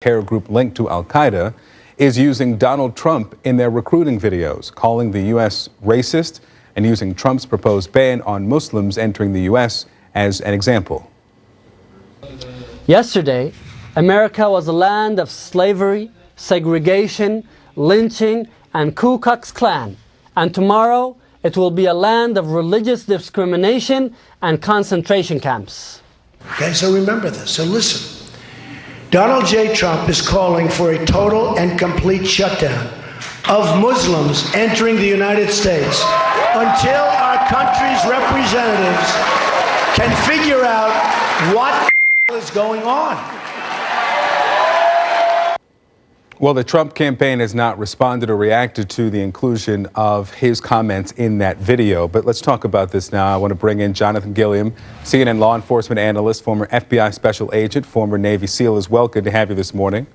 terror group linked to Al-Qaeda, is using Donald Trump in their recruiting videos, calling the U.S. racist and using Trump's proposed ban on Muslims entering the U.S. as an example. Yesterday, America was a land of slavery, segregation, lynching, and Ku Klux Klan. And tomorrow, it will be a land of religious discrimination and concentration camps. Okay, so remember this. So listen. Donald J. Trump is calling for a total and complete shutdown of Muslims entering the United States until our country's representatives can figure out what is going on. Well, the Trump campaign has not responded or reacted to the inclusion of his comments in that video. But let's talk about this now. I want to bring in Jonathan Gilliam, CNN law enforcement analyst, former FBI special agent, former Navy SEAL as well. Good to have you this morning.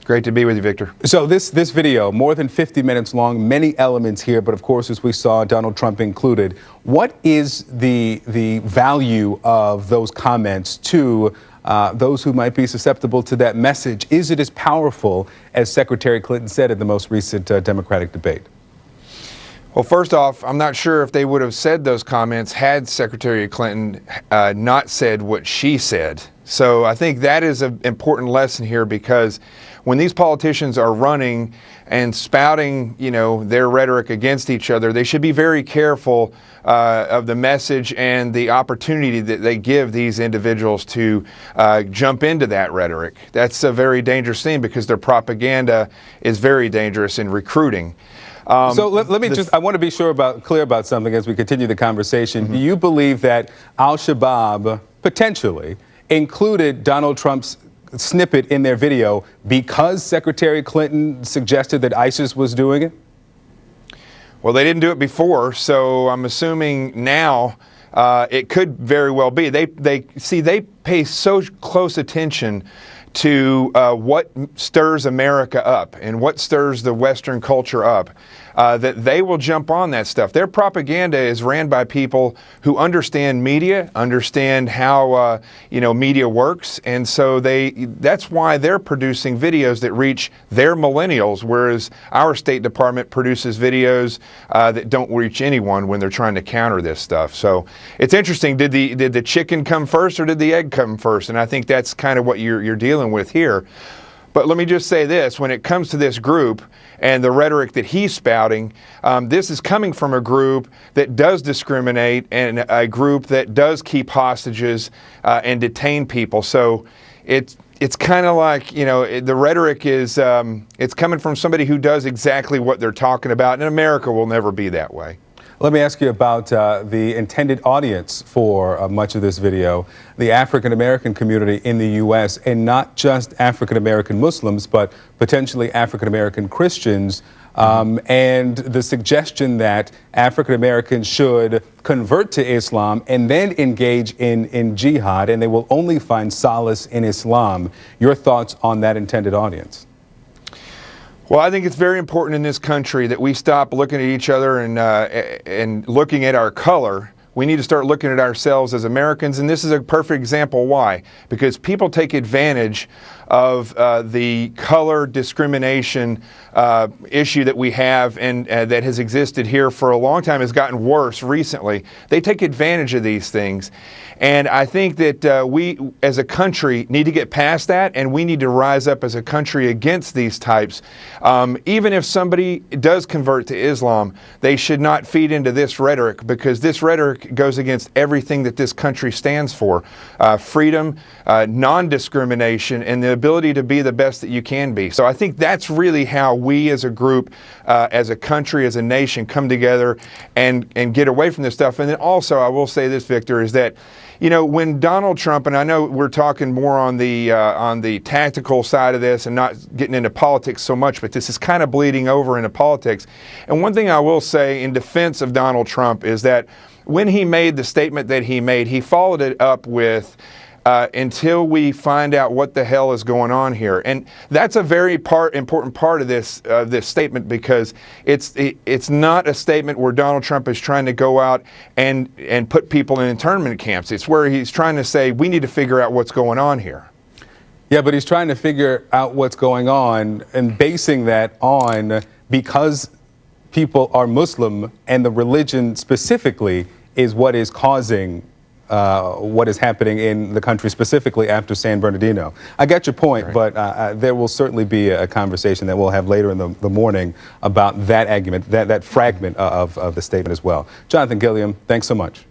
Great to be with you, Victor. So this video, more than 50 minutes long, many elements here, but of course, as we saw, Donald Trump included. What is the value of those comments to those who might be susceptible to that message? Is it as powerful as Secretary Clinton said in the most recent Democratic debate? Well, first off, I'm not sure if they would have said those comments had Secretary Clinton not said what she said. So I think that is an important lesson here, because when these politicians are running and spouting, their rhetoric against each other, they should be very careful of the message and the opportunity that they give these individuals to jump into that rhetoric. That's a very dangerous thing, because their propaganda is very dangerous in recruiting. So let me I want to be clear about something as we continue the conversation. Mm-hmm. Do you believe that Al-Shabaab potentially included Donald Trump's snippet in their video because Secretary Clinton suggested that ISIS was doing it? Well, they didn't do it before, so I'm assuming now it could very well be. They pay so close attention to what stirs America up and what stirs the Western culture up, that they will jump on that stuff. Their propaganda is ran by people who understand media, understand how media works, and so that's why they're producing videos that reach their millennials, whereas our State Department produces videos that don't reach anyone when they're trying to counter this stuff. So it's interesting. Did the chicken come first or did the egg come first? And I think that's kind of what you're dealing with here. But let me just say this, when it comes to this group and the rhetoric that he's spouting, this is coming from a group that does discriminate and a group that does keep hostages and detain people. So it's kind of like, the rhetoric is, it's coming from somebody who does exactly what they're talking about, and America will never be that way. Let me ask you about the intended audience for much of this video, the African-American community in the U.S., and not just African-American Muslims, but potentially African-American Christians, and the suggestion that African-Americans should convert to Islam and then engage in jihad, and they will only find solace in Islam. Your thoughts on that intended audience? Well, I think it's very important in this country that we stop looking at each other and looking at our color. We need to start looking at ourselves as Americans, and this is a perfect example why. Because people take advantage of the color discrimination issue that we have and that has existed here for a long time, has gotten worse recently. They take advantage of these things. And I think that we as a country need to get past that, and we need to rise up as a country against these types. Even if somebody does convert to Islam, they should not feed into this rhetoric, because this rhetoric goes against everything that this country stands for. Freedom, non-discrimination, and the ability to be the best that you can be. So I think that's really how we as a group, as a country, as a nation, come together and get away from this stuff. And then also, I will say this, Victor, is that when Donald Trump, and I know we're talking more on the tactical side of this and not getting into politics so much, but this is kind of bleeding over into politics. And one thing I will say in defense of Donald Trump is that when he made the statement that he made, he followed it up with, until we find out what the hell is going on here. And that's a very important part of this statement, because it's not a statement where Donald Trump is trying to go out and put people in internment camps. It's where he's trying to say, we need to figure out what's going on here. Yeah, but he's trying to figure out what's going on and basing that on because people are Muslim and the religion specifically is what is causing what is happening in the country, specifically after San Bernardino. I get your point, right. But there will certainly be a conversation that we'll have later in the morning about that argument, that fragment of the statement as well. Jonathan Gilliam, thanks so much.